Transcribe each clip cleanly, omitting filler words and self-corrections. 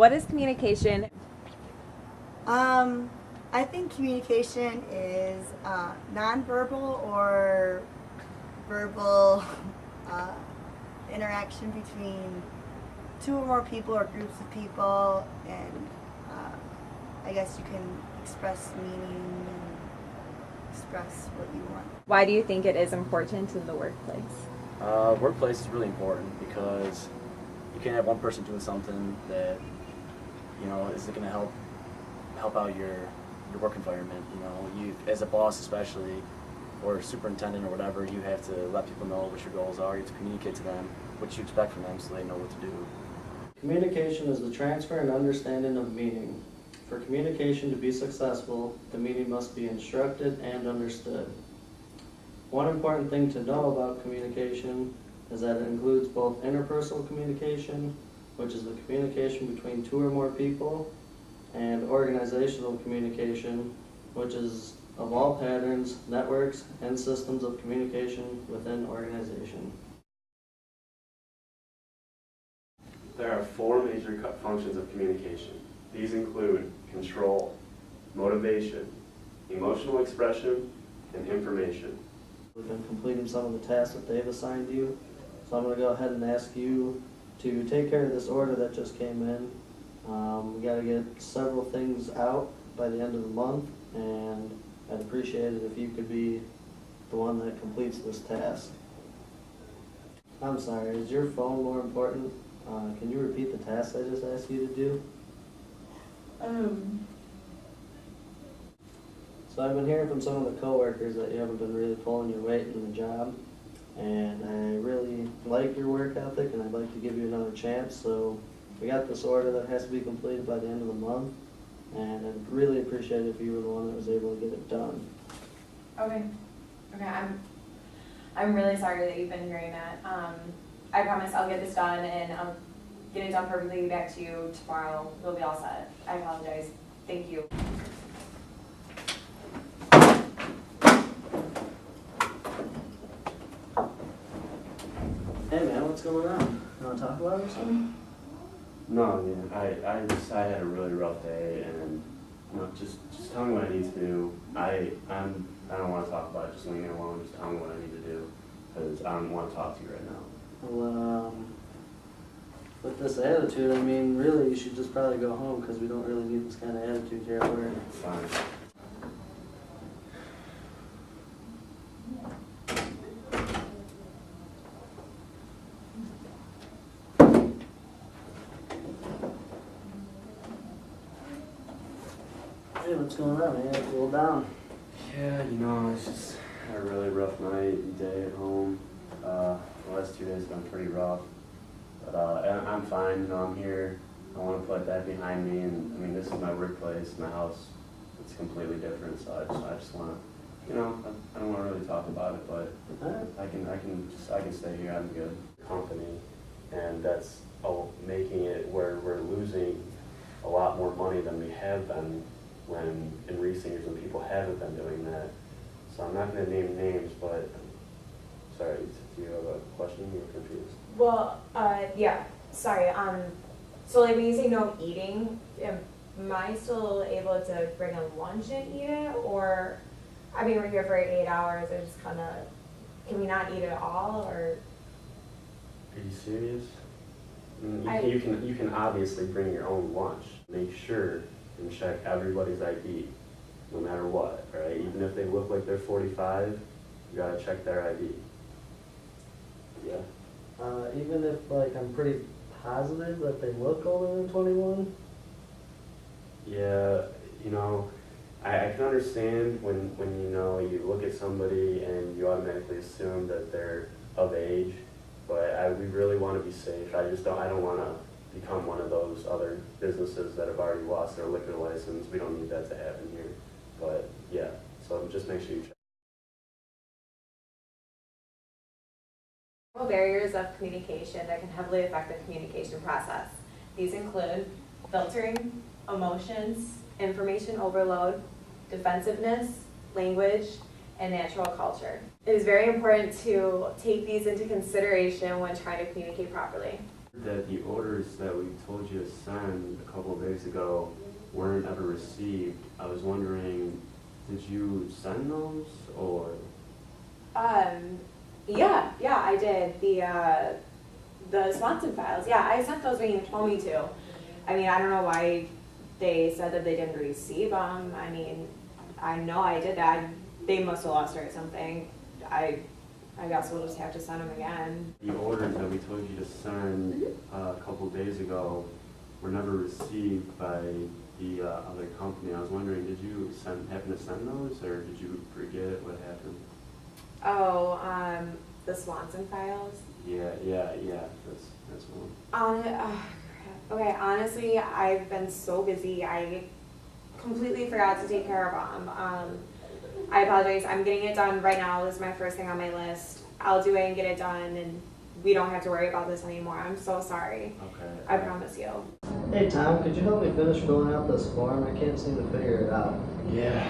What is communication? I think communication is nonverbal or verbal interaction between two or more people or groups of people, and I guess you can express meaning and express what you want. Why do you think it is important in the workplace? Workplace is really important because you can't have one person doing something that isn't going to help out your work environment. You as a boss especially, or superintendent or whatever, you have to let people know what your goals are. You have to communicate to them what you expect from them so they know what to do. Communication is the transfer and understanding of meaning. For communication to be successful, the meaning must be instructed and understood. One important thing to know about communication is that it includes both interpersonal communication, which is the communication between two or more people, and organizational communication, which is of all patterns, networks, and systems of communication within organization. There are four major functions of communication. These include control, motivation, emotional expression, and information. We've been completing some of the tasks that they've assigned you, so I'm going to go ahead and ask you to take care of this order that just came in. We got to get several things out by the end of the month, and I'd appreciate it if you could be the one that completes this task. I'm sorry, is your phone more important? Can you repeat the task I just asked you to do? So I've been hearing from some of the coworkers that you haven't been really pulling your weight in the job, and I really like your work ethic, and I'd like to give you another chance. So we got this order that has to be completed by the end of the month, and I'd really appreciate it if you were the one that was able to get it done. Okay. I'm really sorry that you've been hearing that. I promise I'll get this done, and I'll get it done perfectly back to you tomorrow. We'll be all set. I apologize. Thank you. Hey man, what's going on? You want to talk about it or something? No, man, I had a really rough day, and just tell me what I need to do. I don't want to talk about it. Just leave me alone. Just tell me what I need to do, because I don't want to talk to you right now. Well, with this attitude, I mean, really, you should just probably go home, because we don't really need this kind of attitude here at work. Fine. Hey, what's going on, man? Cool down. Yeah, it's just had a really rough night and day at home. The last 2 days have been pretty rough, but I'm fine. I'm here. I want to put that behind me, and I mean, this is my workplace, my house. It's completely different, so I just want to, I don't want to really talk about it, but I can stay here. I'm good. Company, and that's making it where we're losing a lot more money than we have been when in recent years when people haven't been doing that. So I'm not going to name names, but sorry, do you have a question? You were confused. Well, yeah. Sorry. So like when you say no eating, am I still able to bring a lunch and eat it, or I mean we're here for 8 hours? I just kind of can we not eat at all, or? Are you serious? You can obviously bring your own lunch. Make sure and check everybody's ID, no matter what, right? Even if they look like they're 45, you gotta check their ID. Yeah. Even if, like, I'm pretty positive that they look older than 21? Yeah, I can understand when you look at somebody and you automatically assume that they're of age, but we really want to be safe. I don't want to become one of those other businesses that have already lost their liquor license. We don't need that to happen here. But yeah, so just make sure you check. Barriers of communication that can heavily affect the communication process. These include filtering, emotions, information overload, defensiveness, language, and natural culture. It is very important to take these into consideration when trying to communicate properly. That the orders that we told you to send a couple of days ago weren't ever received. I was wondering, did you send those or? Yeah, I did. The Swanson files. Yeah, I sent those when you told me to. I mean, I don't know why they said that they didn't receive them. I mean, I know I did that. They must have lost her or something. I guess we'll just have to send them again. The orders that we told you to send a couple of days ago were never received by the other company. I was wondering, did you happen to send those, or did you forget what happened? Oh, the Swanson files? Yeah, that's one. Okay, honestly, I've been so busy. I completely forgot to take care of them. I apologize. I'm getting it done right now. This is my first thing on my list. I'll do it and get it done, and we don't have to worry about this anymore. I'm so sorry. Okay. I promise you. Hey Tom, could you help me finish filling out this form? I can't seem to figure it out. Yeah.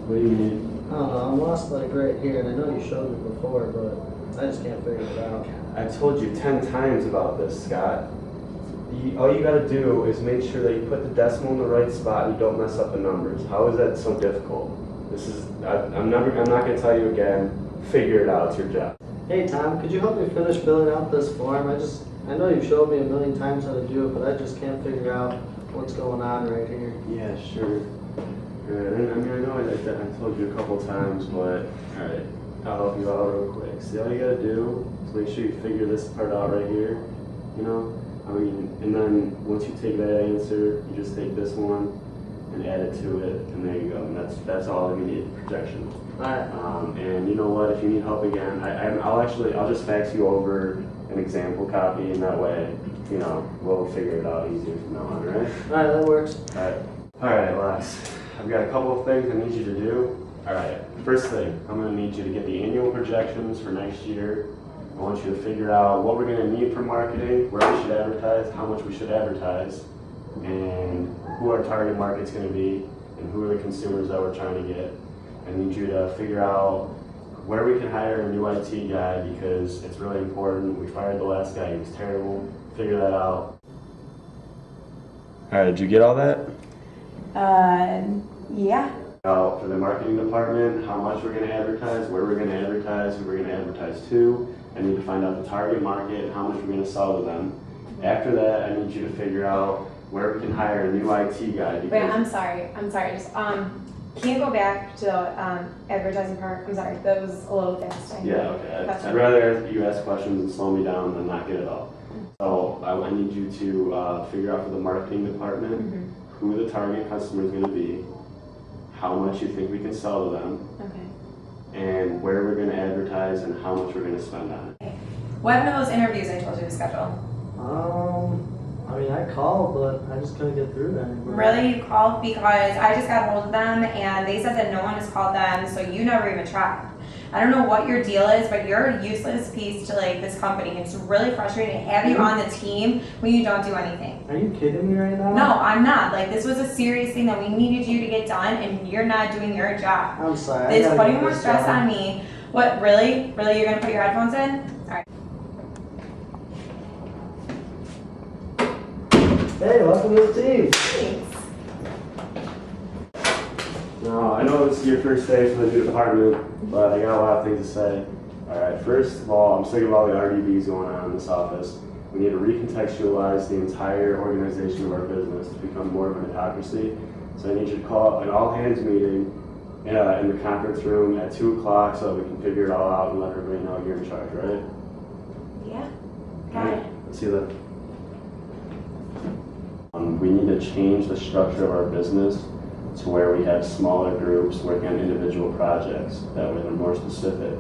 What do you need? I don't know, I'm lost like right here, and I know you showed me before, but I just can't figure it out. I've told you 10 times about this, Scott. All you gotta do is make sure that you put the decimal in the right spot and you don't mess up the numbers. How is that so difficult? I'm not gonna tell you again. Figure it out, it's your job. Hey Tom, could you help me finish filling out this form? I know you've showed me a million times how to do it, but I just can't figure out what's going on right here. Yeah, sure. Alright, I mean, I know I told you a couple times, but alright, I'll help you out real quick. See, all you gotta do is make sure you figure this part out right here, you know? I mean, and then once you take that answer, you just take this one and add it to it, and there you go. And that's all we need, projection. Alright. And you know what? If you need help again, I'll just fax you over an example copy, and that way, you know, we'll figure it out easier from now on, right? Alright, that works. Alright, Lex. I've got a couple of things I need you to do. Alright, first thing, I'm going to need you to get the annual projections for next year. I want you to figure out what we're going to need for marketing, where we should advertise, how much we should advertise, and who our target market's going to be, and who are the consumers that we're trying to get. I need you to figure out where we can hire a new IT guy, because it's really important. We fired the last guy, he was terrible. Figure that out. Alright, did you get all that? Yeah. Out for the marketing department, how much we're going to advertise, where we're going to advertise, who we're going to advertise to. I need to find out the target market and how much we're going to sell to them. After that, I need you to figure out where we can hire a new IT guy. Wait, I'm sorry. Just can you go back to advertising part? I'm sorry, that was a little fast. Yeah, okay. I'd rather you ask questions and slow me down than not get it all. So I need you to figure out for the marketing department who the target customer is going to be, how much you think we can sell to them, and where we're going to advertise and how much we're going to spend on it. What happened to those interviews I told you to schedule? I mean, I called, but I just couldn't get through to anybody. Really? You called? Because I just got hold of them and they said that no one has called them, so you never even tried. I don't know what your deal is, but you're a useless piece to like this company. It's really frustrating to have you on the team when you don't do anything. Are you kidding me right now? No, I'm not. Like, this was a serious thing that we needed you to get done, and you're not doing your job. I'm sorry. It's putting more stress on me. What, really? Really, you're gonna put your headphones in? All right. Hey, welcome to the team. Thanks. Now, I know it's your first day for the new department, but I got a lot of things to say. Alright, first of all, I'm sick of all the RDBs going on in this office. We need to recontextualize the entire organization of our business to become more of an autocracy. So I need you to call an all-hands meeting in the conference room at 2 o'clock so that we can figure it all out and let everybody know you're in charge, right? Yeah, got it. Let's see that. We need to change the structure of our business to where we have smaller groups working on individual projects. That way they're more specific.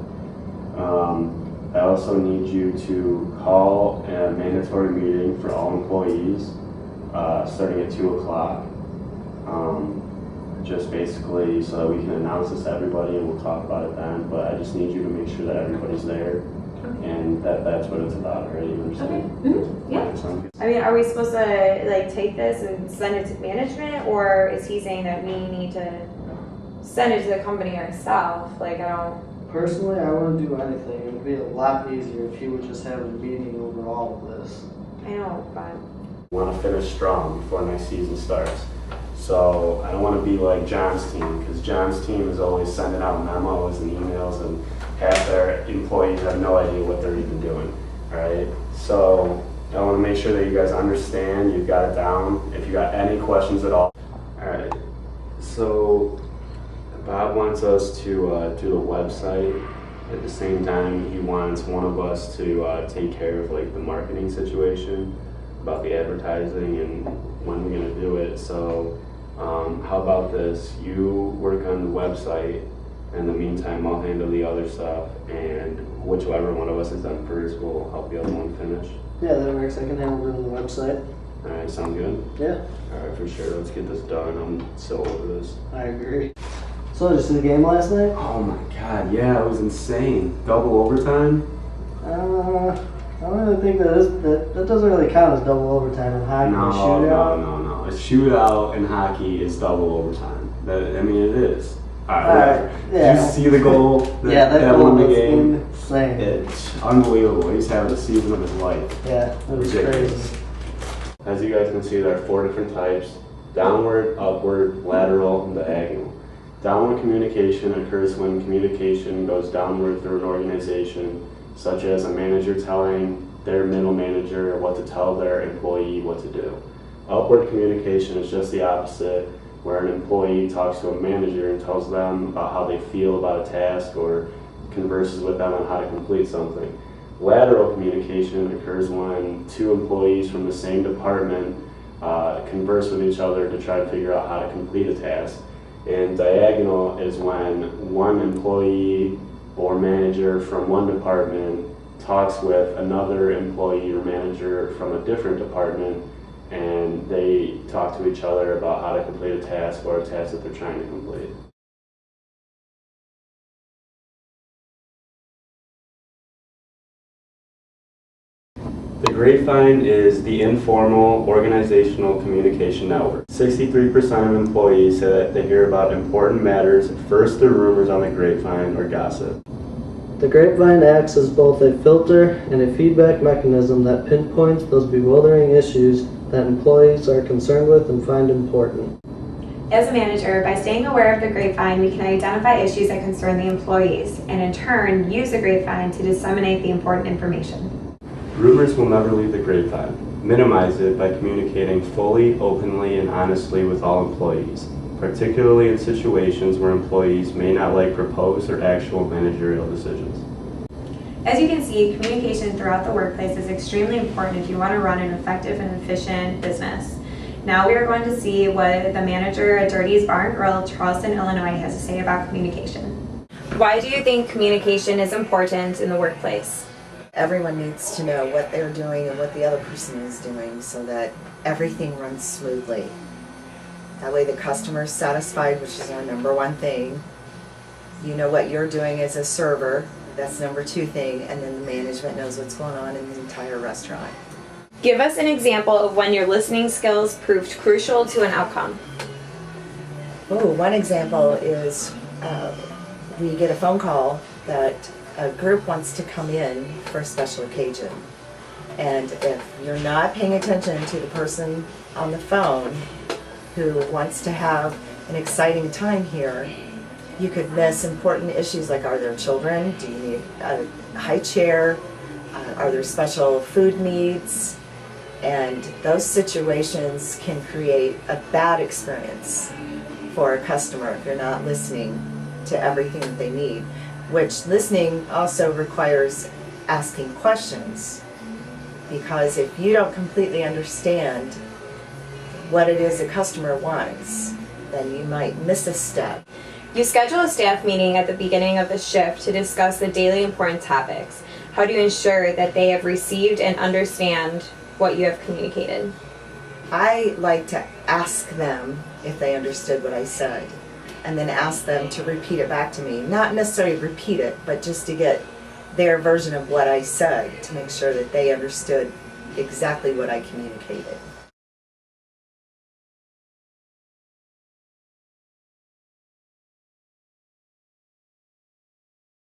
I also need you to call a mandatory meeting for all employees starting at 2 o'clock. Just basically so that we can announce this to everybody and we'll talk about it then. But I just need you to make sure that everybody's there. And that's what it's about, right? You understand? Okay. Yeah. I mean, are we supposed to like take this and send it to management, or is he saying that we need to send it to the company ourselves? Like, I don't. Personally, I wouldn't do anything. It would be a lot easier if you would just have a meeting over all of this. I know, but Want to finish strong before next season starts. So I don't want to be like John's team, because John's team is always sending out memos and emails, and half their employees have no idea what they're even doing. All right. So I want to make sure that you guys understand. You've got it down. If you got any questions at all. All right. So Bob wants us to do the website. At the same time, he wants one of us to take care of like the marketing situation about the advertising and when we're gonna do it. So how about this? You work on the website. In the meantime, I'll handle the other stuff, and whichever one of us is done first will help the other one finish. Yeah, that works. I can handle doing the website. All right, sound good? Yeah, All right, for sure. Let's get this done. I'm so over this. I agree. So, did you see the game last night? Oh my God, yeah, it was insane. Double overtime? I don't really think that doesn't really count as double overtime in hockey. No, Shootout. no. A shootout in hockey is double overtime. I mean, it is. All right, Alright, yeah. Did you see the goal that goal won the was game? insane. It's unbelievable. He's having the season of his life. Yeah, it was Ridiculous. crazy. As you guys can see, there are 4 different types: downward, upward, lateral, and diagonal. Downward communication occurs when communication goes downward through an organization, such as a manager telling their middle manager what to tell their employee what to do. Upward communication is just the opposite, where an employee talks to a manager and tells them about how they feel about a task or converses with them on how to complete something. Lateral communication occurs when 2 employees from the same department converse with each other to try to figure out how to complete a task. And diagonal is when one employee or manager from one department talks with another employee or manager from a different department, and they talk to each other about how to complete a task or a task that they're trying to complete. The Grapevine is the informal organizational communication network. 63% of employees say that they hear about important matters first through rumors on the grapevine or gossip. The grapevine acts as both a filter and a feedback mechanism that pinpoints those bewildering issues that employees are concerned with and find important. as a manager, by staying aware of the grapevine, we can identify issues that concern the employees, and in turn, use the grapevine to disseminate the important information. Rumors will never leave the grapevine. Minimize it by communicating fully, openly, and honestly with all employees, particularly in situations where employees may not like proposed or actual managerial decisions. As you can see, communication throughout the workplace is extremely important if you want to run an effective and efficient business. Now we are going to see what the manager at Dirty's Bar and Grill, Charleston, Illinois, has to say about communication. Why do you think communication is important in the workplace? Everyone needs to know what they're doing and what the other person is doing so that everything runs smoothly. That way the customer is satisfied, which is our number one thing. You know what you're doing as a server, that's number two thing, and then the management knows what's going on in the entire restaurant. Give us an example of when your listening skills proved crucial to an outcome. Oh, one example is we get a phone call that a group wants to come in for a special occasion. And if you're not paying attention to the person on the phone who wants to have an exciting time here, you could miss important issues like, are there children? Do you need a high chair? Are there special food needs? And those situations can create a bad experience for a customer if you're not listening to everything that they need, which listening also requires asking questions, because if you don't completely understand what it is a customer wants, then you might miss a step. You schedule a staff meeting at the beginning of the shift to discuss the daily important topics. How do you ensure that they have received and understand what you have communicated? I like to ask them if they understood what I said, and then ask them to repeat it back to me. Not necessarily repeat it, but just to get their version of what I said to make sure that they understood exactly what I communicated.